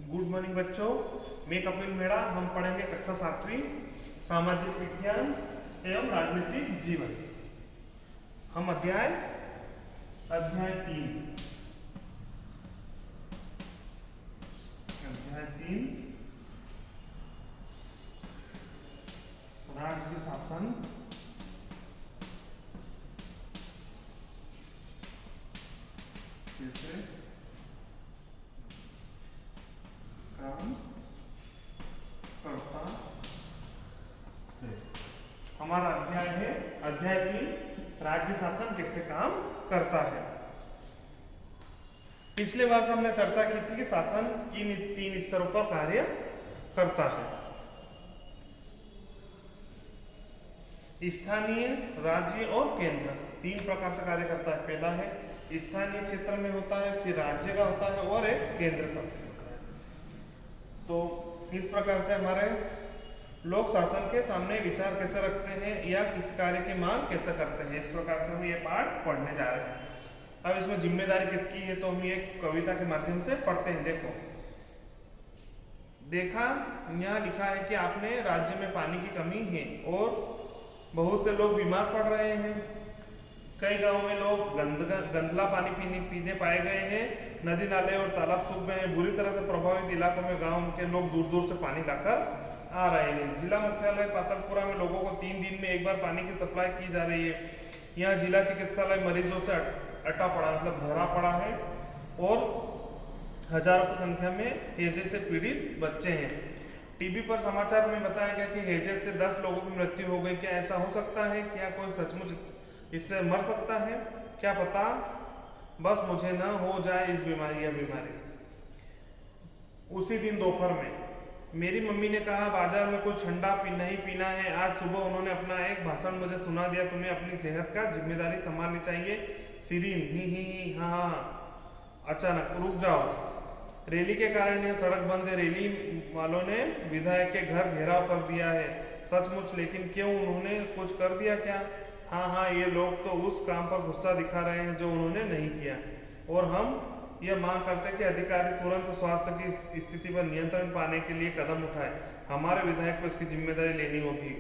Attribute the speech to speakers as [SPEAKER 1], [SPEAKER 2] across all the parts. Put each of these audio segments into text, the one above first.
[SPEAKER 1] Good morning बच्चों, मैं कपिल मेहरा। हम पढ़ेंगे कक्षा 7वीं सामाजिक विज्ञान एवं राजनीतिक जीवन। हम अध्याय 3 राज्य शासन कैसे काम करता है। हमारा अध्याय है अध्याय 3 राज्य शासन कैसे काम करता है। पिछले बार हमने चर्चा की थी कि शासन किन 3 स्तरों पर कार्य करता है। स्थानीय, राज्य और केंद्र 3 प्रकार से कार्य करता है। पहला है स्थानीय क्षेत्र में होता है, फिर राज्य का होता है और एक केंद्र शासित होता है। तो इस प्रकार से हमारे लोग शासन के सामने विचार कैसे रखते हैं या किसी कार्य की मांग कैसे करते हैं, इस प्रकार से हम ये पाठ पढ़ने जा रहे हैं। अब इसमें जिम्मेदारी किसकी है तो हम एक कविता के माध्यम से पढ़ते हैं। देखा यहाँ लिखा है कि आपने राज्य में पानी की कमी है और बहुत से लोग बीमार पड़ रहे हैं। कई गांवों में लोग गंदला पानी पीने पाए गए हैं। नदी नाले और तालाब सूख गए हैं। बुरी तरह से प्रभावित इलाकों में गांव के लोग दूर दूर से पानी लाकर आ रहे हैं। जिला मुख्यालय पातलपुरा में लोगों को 3 दिन में एक बार पानी की सप्लाई की जा रही है। यहाँ जिला चिकित्सालय मरीजों से अटा पड़ा, मतलब भरा पड़ा है और हजारों की संख्या में हैजे से पीड़ित बच्चे हैं। टीवी पर समाचार में बताया गया कि हैजे से 10 लोगों की मृत्यु हो गई। क्या ऐसा हो सकता है? क्या कोई सचमुच इससे मर सकता है? क्या पता बस मुझे न हो जाए इस बीमारी या बीमारी। उसी दिन दोपहर में मेरी मम्मी ने कहा बाजार में कुछ ठंडा नहीं पीना है। आज सुबह उन्होंने अपना एक भाषण मुझे सुना दिया। तुम्हें अपनी सेहत का जिम्मेदारी संभालनी चाहिए। सीरीन ही हाँ। अचानक रुक जाओ, रैली के कारण यह सड़क बंद है। रैली वालों ने विधायक के घर घेराव कर दिया है। सचमुच? लेकिन क्यों, उन्होंने कुछ कर दिया क्या? हाँ, ये लोग तो उस काम पर गुस्सा दिखा रहे हैं जो उन्होंने नहीं किया और हम यह मांग करते हैं कि अधिकारी तुरंत स्वास्थ्य की स्थिति पर नियंत्रण पाने के लिए कदम उठाए। हमारे विधायक को इसकी जिम्मेदारी लेनी होगी।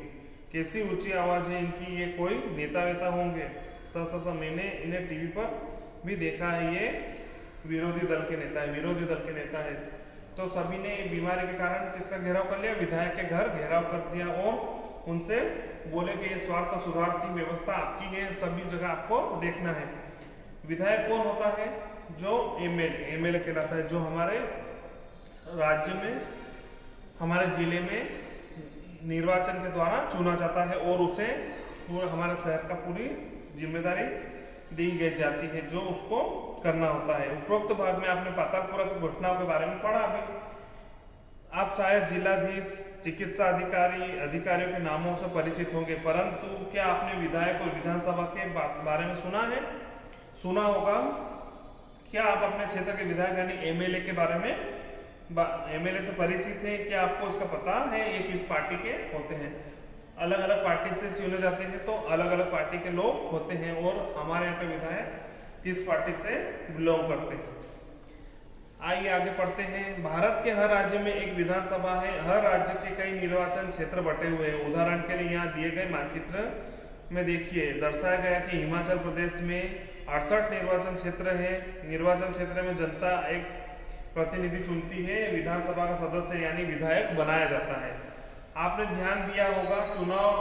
[SPEAKER 1] कैसी ऊंची आवाज है इनकी, ये कोई नेता वेता होंगे? मैंने इन्हें टीवी पर भी देखा है। ये विरोधी दल के नेता है। तो सभी ने बीमारी के कारण किसका घेराव कर लिया? विधायक के घर घेराव कर दिया और उनसे बोले कि ये स्वास्थ्य सुधार की व्यवस्था आपकी है, सभी जगह आपको देखना है। विधायक कौन होता है? जो एमएलए कहलाता है, जो हमारे राज्य में, हमारे जिले में निर्वाचन के द्वारा चुना जाता है और उसे हमारे शहर का पूरी जिम्मेदारी दी गई जाती है, जो उसको करना होता है। उपरोक्त भाग में आपने पातालपुरा की घटनाओं के बारे में पढ़ा। अभी आप शायद जिलाधीश, चिकित्सा अधिकारियों के नामों से परिचित होंगे, परंतु क्या आपने विधायक और विधानसभा के बारे में सुना है? सुना होगा। क्या आप अपने क्षेत्र के विधायक यानी एमएलए के बारे में, एमएलए से परिचित हैं? क्या आपको इसका पता है ये किस पार्टी के होते हैं? अलग अलग पार्टी से चुने जाते हैं तो अलग अलग पार्टी के लोग होते हैं और हमारे यहाँ के विधायक किस पार्टी से बिलोंग करते हैं। आइए आगे पढ़ते हैं। भारत के हर राज्य में एक विधानसभा है। हर राज्य के कई निर्वाचन क्षेत्र बटे हुए हैं। उदाहरण के लिए यहाँ दिए गए मानचित्र में देखिए दर्शाया गया कि हिमाचल प्रदेश में 68 निर्वाचन क्षेत्र है। निर्वाचन क्षेत्र में जनता एक प्रतिनिधि चुनती है। विधानसभा का सदस्य यानी विधायक बनाया जाता है। आपने ध्यान दिया होगा चुनाव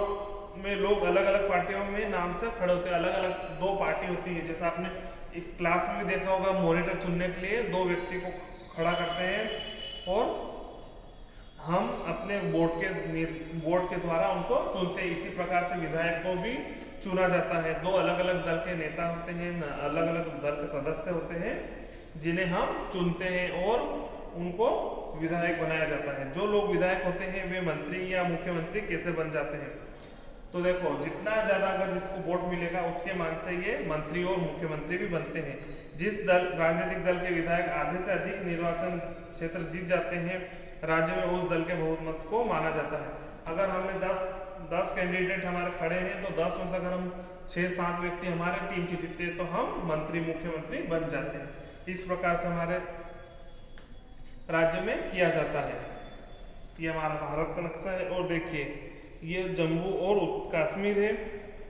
[SPEAKER 1] में लोग अलग अलग पार्टियों में नाम से खड़े होते हैं। अलग अलग 2 पार्टी होती है। जैसा आपने एक क्लास में देखा होगा, मॉनिटर चुनने के लिए 2 व्यक्ति को खड़ा करते हैं और हम अपने वोट के द्वारा उनको चुनते हैं। इसी प्रकार से विधायक को भी चुना जाता है। 2 अलग अलग दल के नेता होते हैं, अलग अलग दल के सदस्य होते हैं जिन्हें हम चुनते हैं और उनको विधायक बनाया जाता है। जो लोग विधायक होते हैं वे मंत्री या मुख्यमंत्री कैसे बन जाते हैं? तो देखो, जितना ज्यादा अगर जिसको वोट मिलेगा उसके मान से ये मंत्री और मुख्यमंत्री भी बनते हैं। जिस राजनीतिक दल के विधायक आधे से अधिक निर्वाचन क्षेत्र जीत जाते हैं, राज्य में उस दल के बहुमत को माना जाता है। अगर हमने 10 कैंडिडेट हमारे खड़े हैं तो 10 में से अगर हम 6-7 व्यक्ति हमारे टीम के जीतते हैं तो हम मंत्री मुख्यमंत्री बन जाते हैं। इस प्रकार से हमारे राज्य में किया जाता है। ये हमारा भारत का नक्शा है। और देखिए ये जम्मू और कश्मीर है,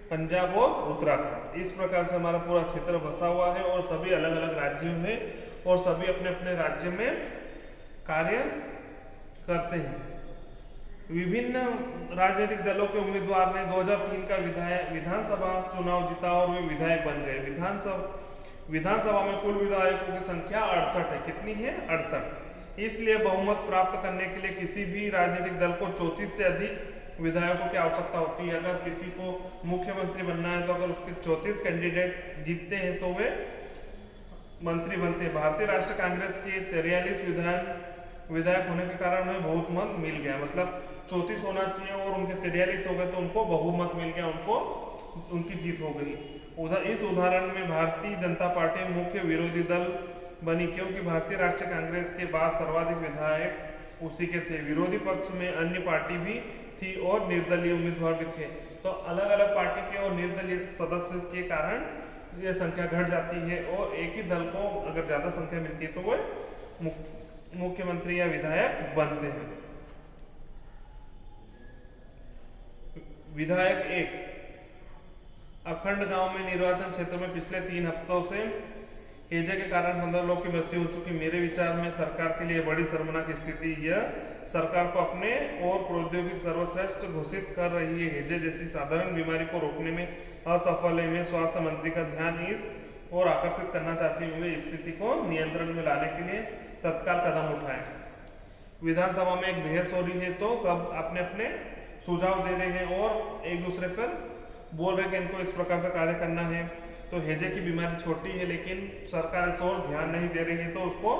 [SPEAKER 1] पंजाब और उत्तराखंड, इस प्रकार से हमारा पूरा क्षेत्र बसा हुआ है और सभी अलग अलग राज्यों में और सभी अपने अपने राज्य में कार्य करते हैं। विभिन्न राजनीतिक दलों के उम्मीदवार ने 2003 का विधानसभा चुनाव जीता और वे विधायक बन गए। विधानसभा में कुल विधायकों की संख्या 68 है। कितनी है? 68। इसलिए बहुमत प्राप्त करने के लिए किसी भी राजनीतिक दल को 34 से अधिक विधायकों की आवश्यकता होती है। अगर किसी को मुख्यमंत्री बनना है तो अगर उसके 34 कैंडिडेट जीतते हैं तो वे मंत्री बनते हैं। भारतीय राष्ट्रीय कांग्रेस के 43 विधायक होने के कारण उन्हें बहुमत मिल गया, मतलब 34 होना चाहिए और उनके 43 हो गए तो उनको बहुमत मिल गया, उनको उनकी जीत हो गई। इस उदाहरण में भारतीय जनता पार्टी मुख्य विरोधी दल बनी क्योंकि भारतीय राष्ट्रीय कांग्रेस के बाद सर्वाधिक विधायक उसी के थे। विरोधी पक्ष में अन्य पार्टी भी थी और निर्दलीय उम्मीदवार भी थे। तो अलग अलग पार्टी के और निर्दलीय सदस्य के कारण ये संख्या घट जाती है और एक ही दल को अगर ज्यादा संख्या मिलती है तो वो मुख्यमंत्री या विधायक बनते हैं। विधायक 1 अखंड गांव में निर्वाचन क्षेत्र में पिछले 3 हफ्तों से हैजे के कारण 15 लोगों की मृत्यु हो चुकी। मेरे विचार में सरकार के लिए बड़ी शर्मनाक स्थिति। यह सरकार को अपने और प्रौद्योगिक सर्वश्रेष्ठ घोषित कर रही है। हैजे जैसी साधारण बीमारी को रोकने में असफल है। मैं स्वास्थ्य मंत्री का ध्यान इस और आकर्षित करना चाहती हूँ वे स्थिति को नियंत्रण में लाने के लिए तत्काल कदम उठाएं। विधानसभा में एक बहस हो रही है तो सब अपने अपने सुझाव दे रहे हैं और एक दूसरे पर बोल रहे हैं कि इनको इस प्रकार से कार्य करना है। तो हैजे की बीमारी छोटी है लेकिन सरकार इस ओर ध्यान नहीं दे रही है तो उसको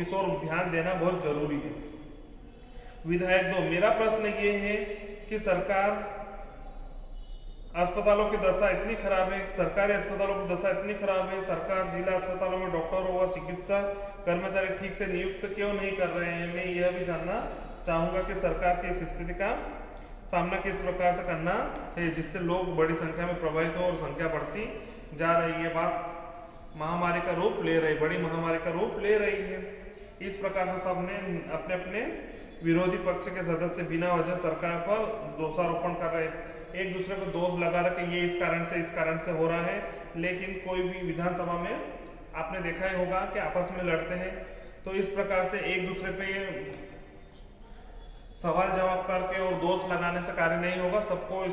[SPEAKER 1] इस ओर ध्यान देना बहुत जरूरी है। विधायक 2 मेरा प्रश्न ये है कि सरकार अस्पतालों की दशा इतनी खराब है, सरकारी अस्पतालों की दशा इतनी खराब है, सरकार जिला अस्पतालों में डॉक्टरों व चिकित्सा कर्मचारी ठीक से नियुक्त क्यों नहीं कर रहे हैं। मैं यह भी जानना चाहूंगा कि सरकार की इस स्थिति का सामना किस प्रकार से करना है जिससे लोग बड़ी संख्या में प्रभावित हो और संख्या बढ़ती जा रही है। बात महामारी का रूप ले रही, बड़ी महामारी का रूप ले रही है। इस प्रकार से सबने अपने अपने विरोधी पक्ष के सदस्य बिना वजह सरकार पर दोषारोपण कर रहे, एक दूसरे को दोष लगा रहे कि ये इस कारण से हो रहा है। लेकिन कोई भी विधानसभा में आपने देखा ही होगा कि आपस में लड़ते हैं तो इस प्रकार से एक दूसरे पे सवाल जवाब करके और दोष लगाने से कार्य नहीं होगा। सबको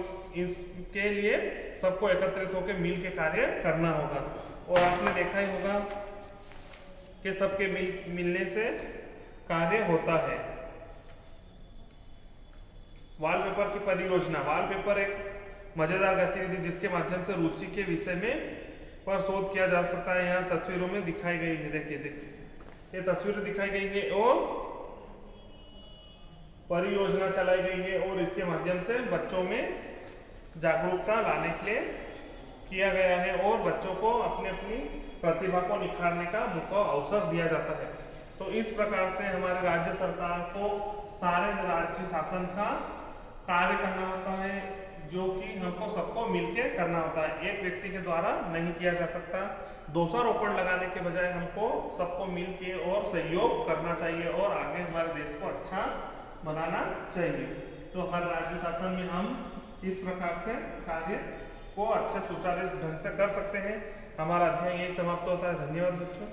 [SPEAKER 1] इसके लिए सबको एकत्रित होकर मिल के कार्य करना होगा। और आपने देखा ही होगा कि सबके मिलने से कार्य होता है। वॉलपेपर की परियोजना। वॉलपेपर एक मजेदार गतिविधि जिसके माध्यम से रुचि के विषय में पर शोध किया जा सकता है। यहाँ तस्वीरों में दिखाई गई है, देखिए ये तस्वीर दिखाई गई है और परियोजना चलाई गई है और इसके माध्यम से बच्चों में जागरूकता लाने के लिए किया गया है और बच्चों को अपनी अपनी प्रतिभा को निखारने का मौका अवसर दिया जाता है। तो इस प्रकार से हमारे राज्य सरकार को सारे राज्य शासन का कार्य करना होता है जो कि हमको सबको मिलके करना होता है, एक व्यक्ति के द्वारा नहीं किया जा सकता। दोषारोपण लगाने के बजाय हमको सबको मिलके और सहयोग करना चाहिए और आगे हमारे देश को अच्छा बनाना चाहिए। तो हर राज्य शासन में हम इस प्रकार से कार्य को अच्छे सुचारू ढंग से कर सकते हैं। हमारा अध्ययन यही समाप्त होता है। धन्यवाद बच्चों।